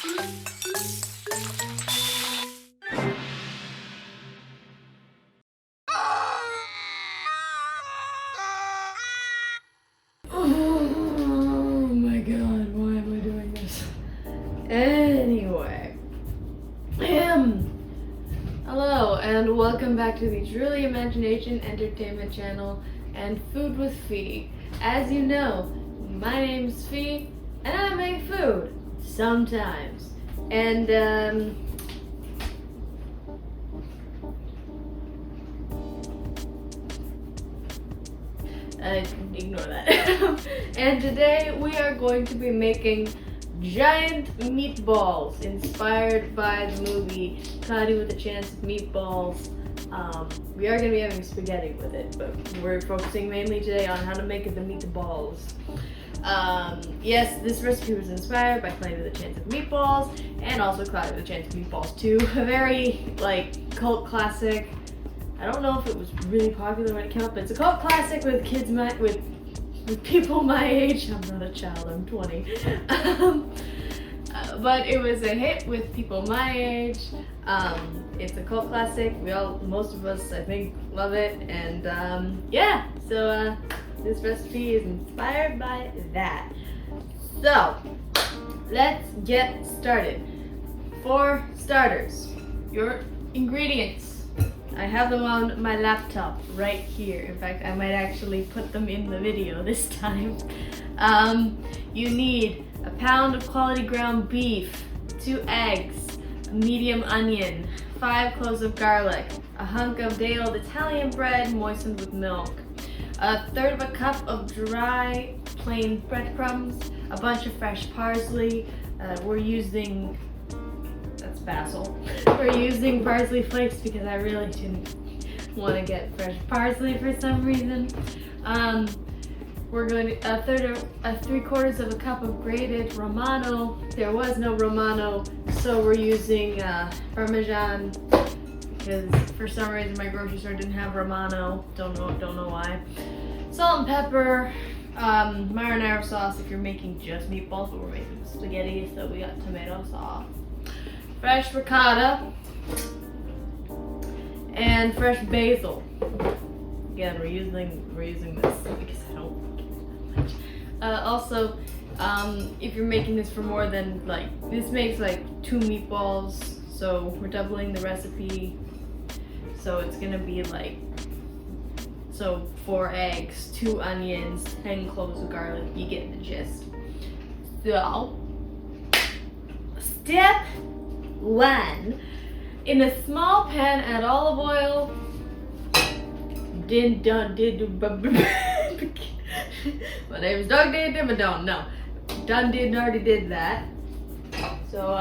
Oh my god, why am I doing this? Anyway. Hello and welcome back to the Truly Imagination Entertainment channel and Food with Fee. As you know, my name's Fee and I make food sometimes. And ignore that. And today we are going to be making giant meatballs inspired by the movie Cloudy with a Chance of Meatballs. We are going to be having spaghetti with it, but we're focusing mainly today on how to make the meatballs. Yes, this recipe was inspired by Cloudy with a Chance of Meatballs and also Cloudy with a Chance of Meatballs 2, a very cult classic. I don't know if it was really popular when it came out, but it's a cult classic with kids with people my age. I'm not a child, I'm 20. But it was a hit with people my age. It's a cult classic. Most of us, I think, love it. And yeah, so this recipe is inspired by that. So let's get started. For starters, your ingredients. I have them on my laptop right here. In fact, I might actually put them in the video this time. You need a pound of quality ground beef, 2 eggs, a medium onion, 5 cloves of garlic, a hunk of day-old Italian bread moistened with milk, a third of a cup of dry plain breadcrumbs, a bunch of fresh parsley. We're using basil. We're using parsley flakes because I really didn't want to get fresh parsley for some reason. We're going to 3/4 of a cup of grated Romano. There was no Romano, so we're using Parmesan because for some reason my grocery store didn't have Romano. Don't know why. Salt and pepper, marinara sauce if you're making just meatballs, but we're making spaghetti, so we got tomato sauce. Fresh ricotta and fresh basil. Again, we're using this because I don't like it that much. Also, if you're making this for more than this makes 2 meatballs, so we're doubling the recipe. So it's gonna be 4 eggs, 2 onions, 10 cloves of garlic. You get the gist. So, step 1. In a small pan, add olive oil. My name is Doug Diddimadon. No, already did that. So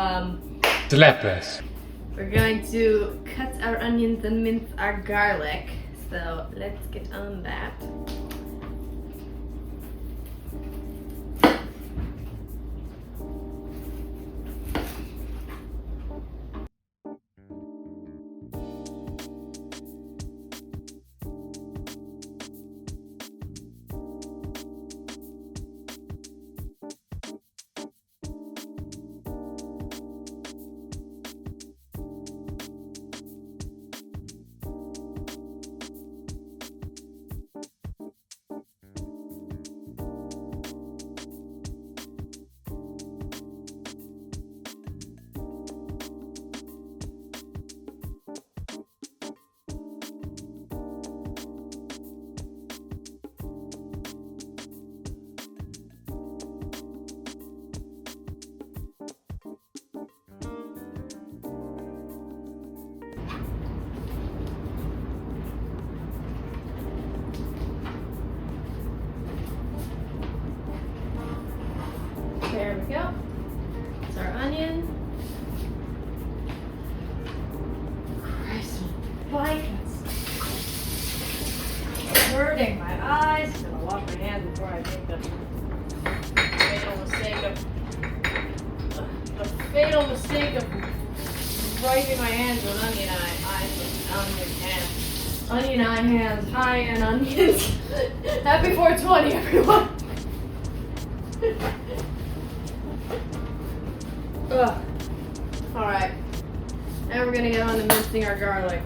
Slappers. we're going to cut our onions and mince our garlic. So let's get on that. There we go. It's our onion. Christ, bite. It's hurting my eyes. I'm gonna wash my hands before I make the fatal mistake of wiping my hands with onion eye hands, hi and onions. Happy 420, everyone. Ugh. Now we're gonna get on to mincing our garlic.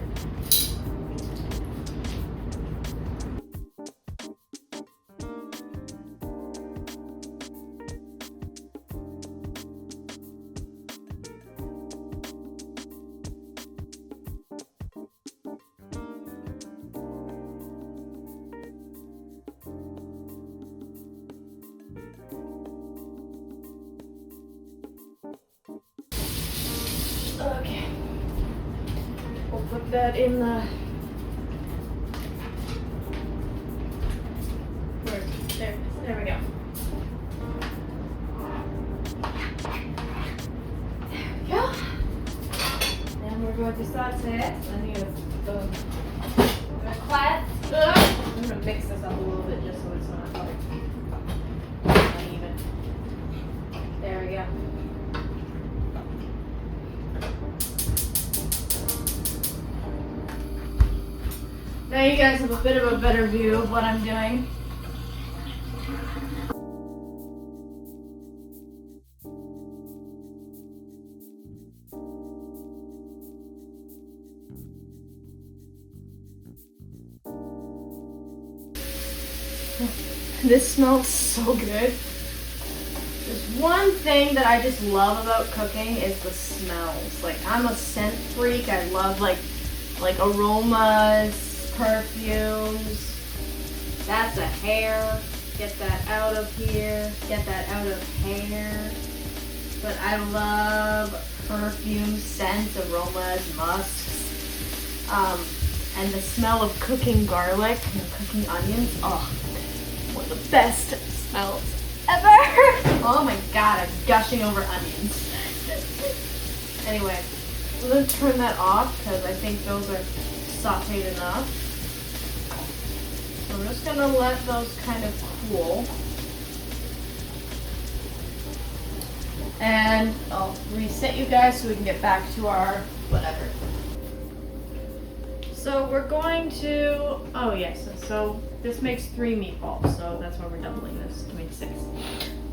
Okay. We'll put that in the... There we go. There we go. Then we're going to saute it. I need to I'm gonna mix this up a little bit just so it's not like uneven. There we go. Now you guys have a bit of a better view of what I'm doing. This smells so good. There's one thing that I just love about cooking is the smells. Like, I'm a scent freak. I love like aromas, perfumes. That's a hair. Get that out of here. Get that out of hair. But I love perfume, scents, aromas, musks. And the smell of cooking garlic and cooking onions. Oh, one of the best smells ever. Oh my god, I'm gushing over onions. Anyway, I'm gonna turn that off because I think those are sauteed enough. So I'm just gonna let those kind of cool. And I'll reset you guys so we can get back to our whatever. So we're going to, oh yes, so this makes 3 meatballs, so that's why we're doubling this to make 6.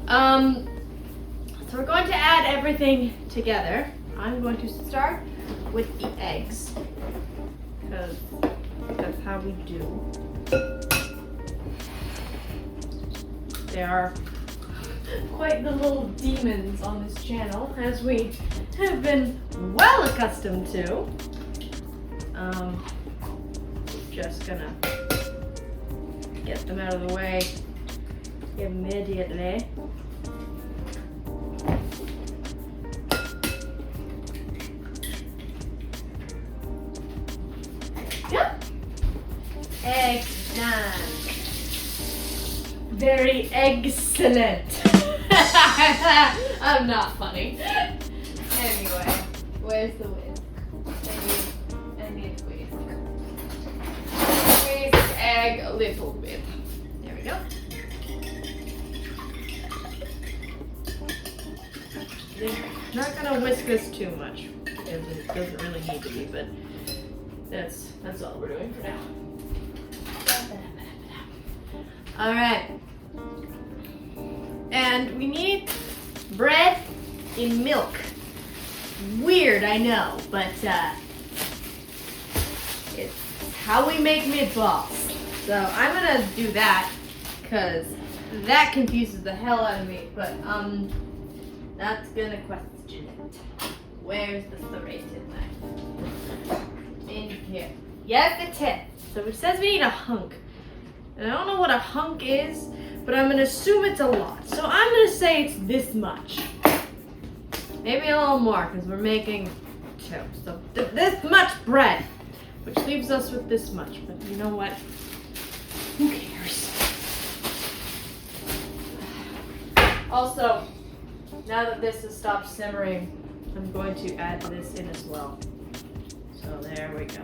So we're going to add everything together. I'm going to start with the eggs, because that's how we do. They are quite the little demons on this channel, as we have been well accustomed to. Just gonna get them out of the way immediately. Yep. Eggs done. Very excellent. I'm not funny. Anyway, where's the whisk? I need whisk. Egg a little bit. There we go. Not gonna whisk this too much because it doesn't really need to be, but that's all we're doing for now. All right, and we need bread in milk. Weird, I know, but it's how we make meatballs. So I'm gonna do that because that confuses the hell out of me, but not gonna question it. Where's the serrated knife? In here. Yes, it's it. So it says we need a hunk. And I don't know what a hunk is, but I'm gonna assume it's a lot. So I'm gonna say it's this much. Maybe a little more because we're making 2. So this much bread, which leaves us with this much. But you know what? Who cares? Also, now that this has stopped simmering, I'm going to add this in as well. So there we go.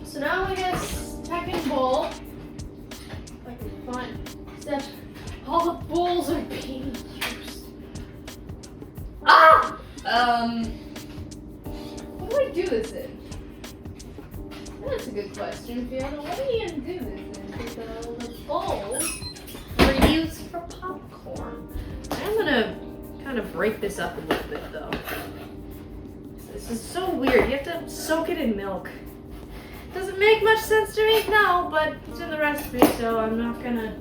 So now we get a second bowl. If I can find, except all the bowls are being used. Ah! That's a good question, Fiona. What are you gonna do this in? Because the bowls are used for popcorn. I'm gonna kind of break this up a little bit though. This is so weird. You have to soak it in milk. Doesn't make much sense to me now, but it's in the recipe, so I'm not gonna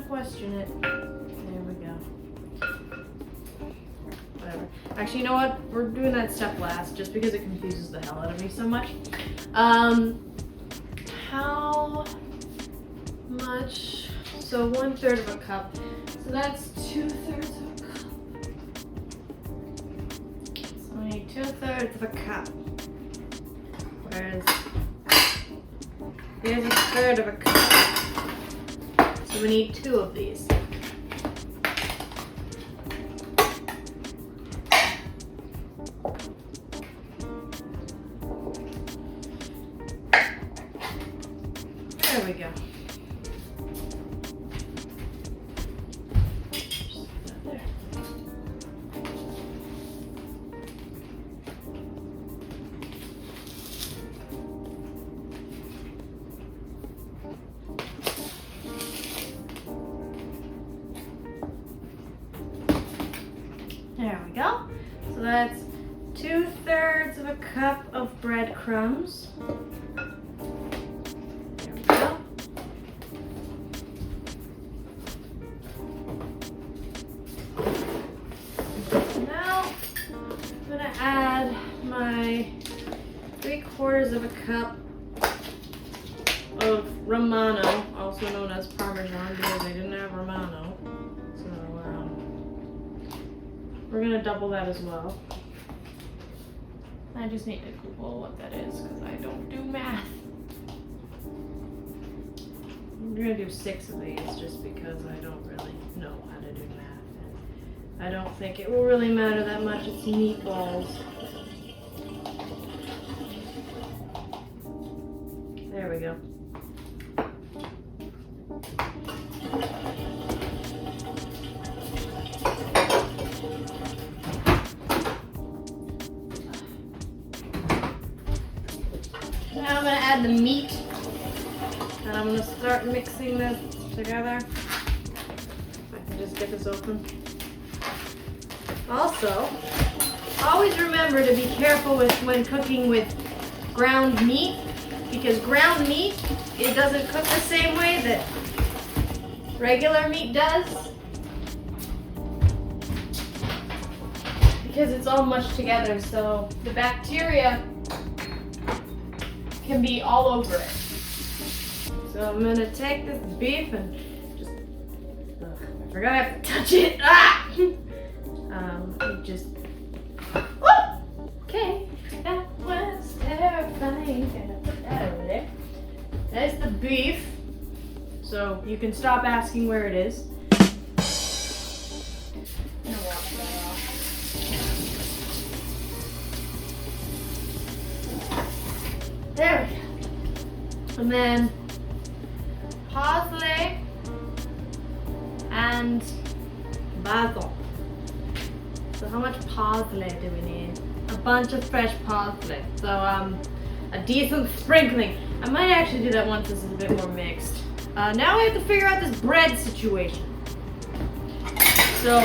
question it. There we go. Whatever. Actually, you know what? We're doing that step last, just because it confuses the hell out of me so much. How much? So 1/3 of a cup. So that's 2/3 of a cup. So we need 2/3 of a cup. Whereas here's 1/3 of a cup. So we need 2 of these. There we go. There we go. So that's 2/3 of a cup of breadcrumbs. There we go. Now I'm gonna add my 3/4 of a cup of Romano, also known as Parmesan, because I didn't have Romano. So we're gonna double that as well. I just need to Google what that is because I don't do math. I'm gonna do 6 of these just because I don't really know how to do math. And I don't think it will really matter that much. It's meatballs. There we go. Now I'm going to add the meat, and I'm going to start mixing this together. If I can just get this open. Also, always remember to be careful when cooking with ground meat, because ground meat, it doesn't cook the same way that regular meat does, because it's all mushed together, so the bacteria can be all over it. So I'm gonna take this beef and just, I forgot I have to touch it. Ah! Just, okay, that was terrifying. Gonna put that over there. There's the beef. So you can stop asking where it is. I'm gonna wash that off. There we go. And then parsley and basil. So how much parsley do we need? A bunch of fresh parsley. So a decent sprinkling. I might actually do that once this is a bit more mixed. Now we have to figure out this bread situation. So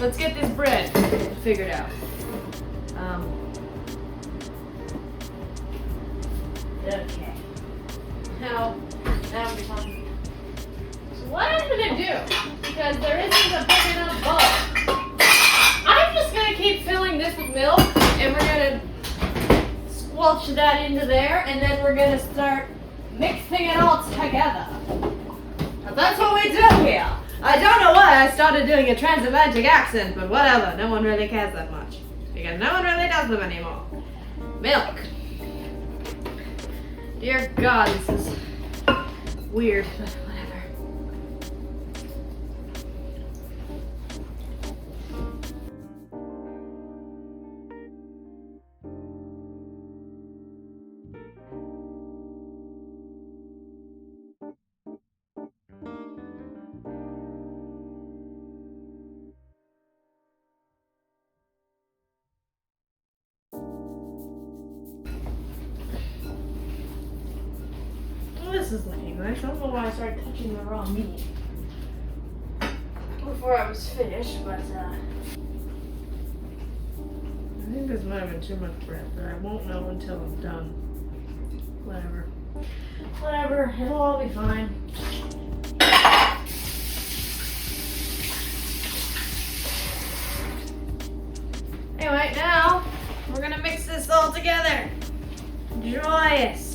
let's get this bread figured out. Okay. Now we're talking. So what I'm gonna do, because there isn't a big enough bowl, I'm just gonna keep filling this with milk, and we're gonna squelch that into there, and then we're gonna start mixing it all together. And that's what we do here. I don't know why I started doing a transatlantic accent, but whatever. No one really cares that much, because no one really does them anymore. Milk. Dear God, this is weird, but whatever. this is looking nice. I don't know why I started touching the raw meat before I was finished, but I think this might have been too much bread, but I won't know until I'm done. Whatever. Whatever, it'll all be fine. Anyway, now we're gonna mix this all together. Joyous.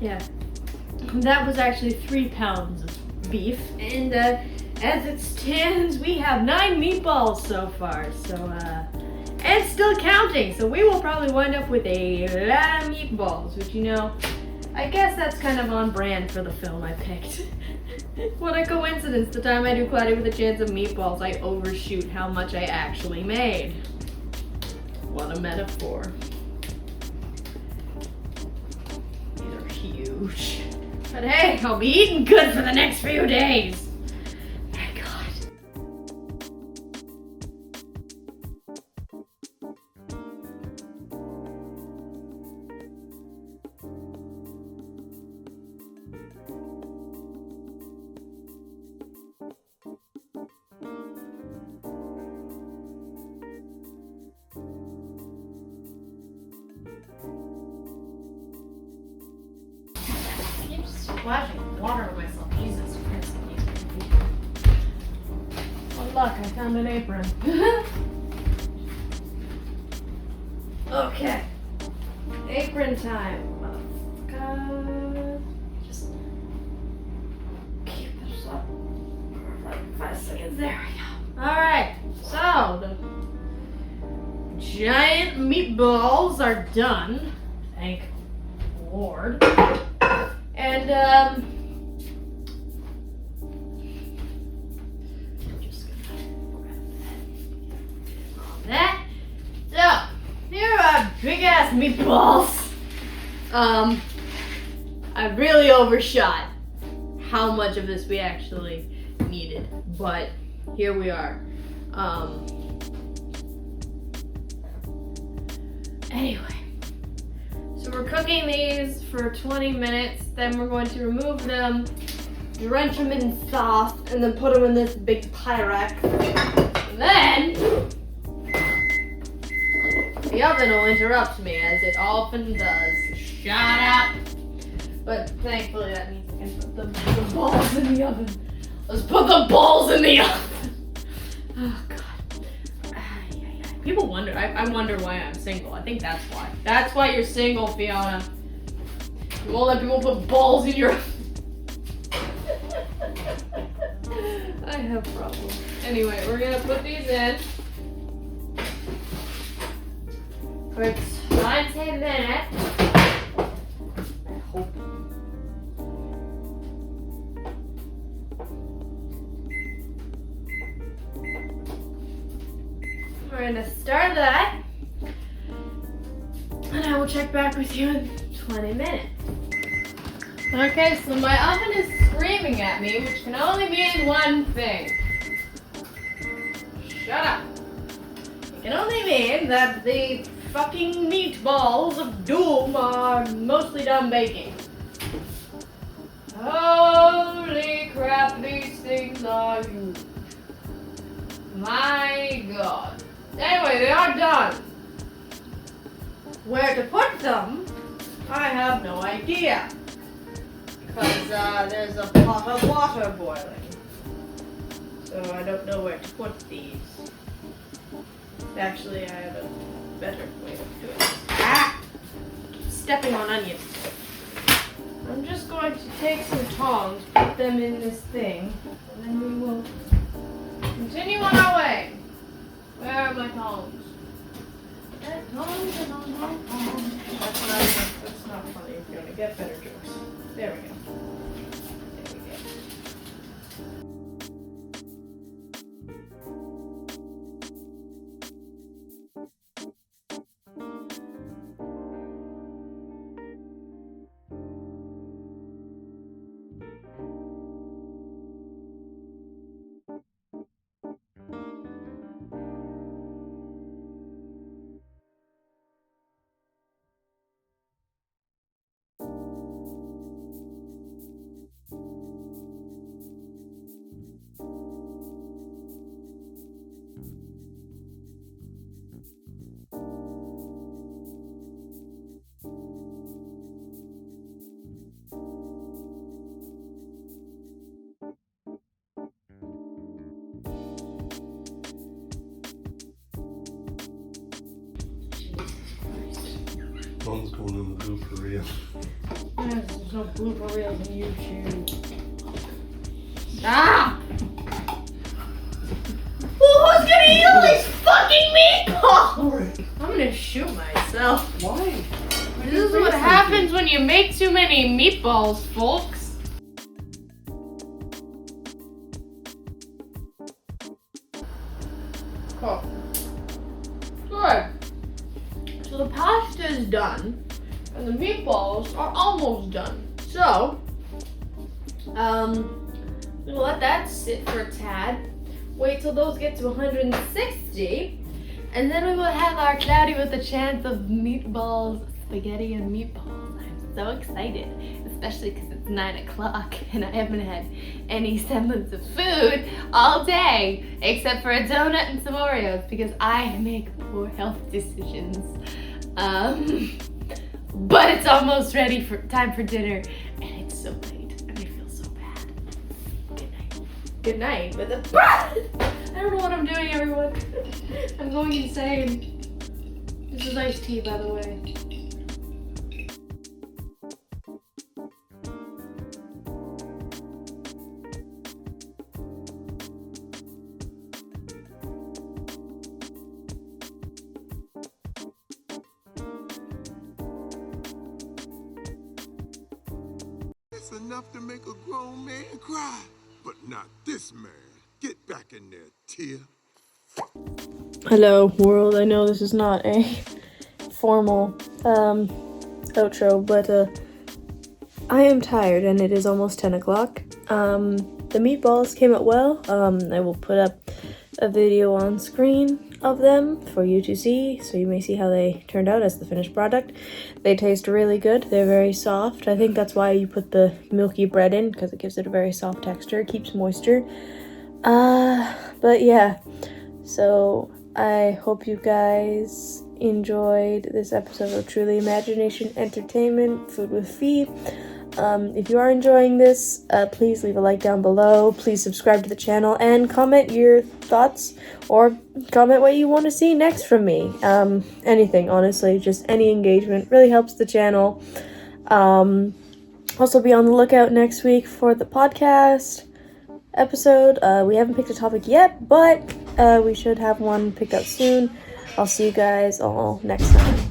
Yeah, that was actually 3 pounds of beef, and as it stands, we have 9 meatballs so far, so, and still counting, so we will probably wind up with a lot of meatballs, which, you know, I guess that's kind of on brand for the film I picked. What a coincidence, the time I do Cloudy with a Chance of Meatballs, I overshoot how much I actually made. What a metaphor. Huge. But hey, I'll be eating good for the next few days. Thank God. Splashing water on myself. Jesus Christ. Oh look, I found an apron. Okay. Apron time. Motherfucker. Just keep this up for like 5 seconds. There we go. Alright. So the giant meatballs are done. Thank Lord. And, just gonna grab that. So, here are big ass meatballs. I really overshot how much of this we actually needed, but here we are. Anyway. So we're cooking these for 20 minutes, then we're going to remove them, drench them in sauce, and then put them in this big Pyrex. And then, the oven will interrupt me, as it often does. Shut up! But thankfully that means I can put the balls in the oven. Let's put the balls in the oven! Oh God. People wonder, I wonder why I'm single. I think that's why. That's why you're single, Fiona. You won't let people put balls in your... I have problems. Anyway, we're gonna put these in for 20 minutes. I hope. We're gonna start that, and I will check back with you in 20 minutes. Okay, so my oven is screaming at me, which can only mean one thing. Shut up. It can only mean that the fucking meatballs of doom are mostly done baking. Holy crap, these things are huge. My God. Anyway, they are done. Where to put them, I have no idea. Because there's a pot of water boiling. So I don't know where to put these. Actually, I have a better way of doing this. Ah! Stepping on onions. I'm just going to take some tongs, put them in this thing, and then we will continue on our way. Where are my tongs? Tongs. That's not funny if you're gonna get better jokes. There we go. There we go. Mom's going in the blooper reel. Yes, there's no blooper reels on YouTube. Ah! Well, who's gonna eat all these fucking meatballs? I'm gonna shoot myself. Why? This is what happens when you make too many meatballs, folks. Oh. Good. So the pasta is done, and the meatballs are almost done. So, we'll let that sit for a tad. Wait till those get to 160, and then we will have our cloudy with a chance of meatballs, spaghetti and meatballs. I'm so excited, especially because it's 9 o'clock and I haven't had any semblance of food all day, except for a donut and some Oreos, because I make poor health decisions. But it's almost ready for time for dinner, and it's so late, and I feel so bad. Good night. Good night. But I don't know what I'm doing, everyone. I'm going insane. This is iced tea, by the way. It's enough to make a grown man cry, but not this man. Get back in there, Tia. Hello, world. I know this is not a formal outro, but I am tired and it is almost 10 o'clock. The meatballs came out well. I will put up a video on screen of them for you to see, so you may see how they turned out as the finished product. They taste really good. They're very soft. I think that's why you put the milky bread in, because it gives it a very soft texture, keeps moisture. But yeah, so I hope you guys enjoyed this episode of Truly Imagination Entertainment, Food with Fee. If you are enjoying this, please leave a like down below. Please subscribe to the channel and comment your thoughts, or comment what you want to see next from me. Anything, honestly, just any engagement really helps the channel. Also be on the lookout next week for the podcast episode. We haven't picked a topic yet, but we should have one picked out soon. I'll see you guys all next time.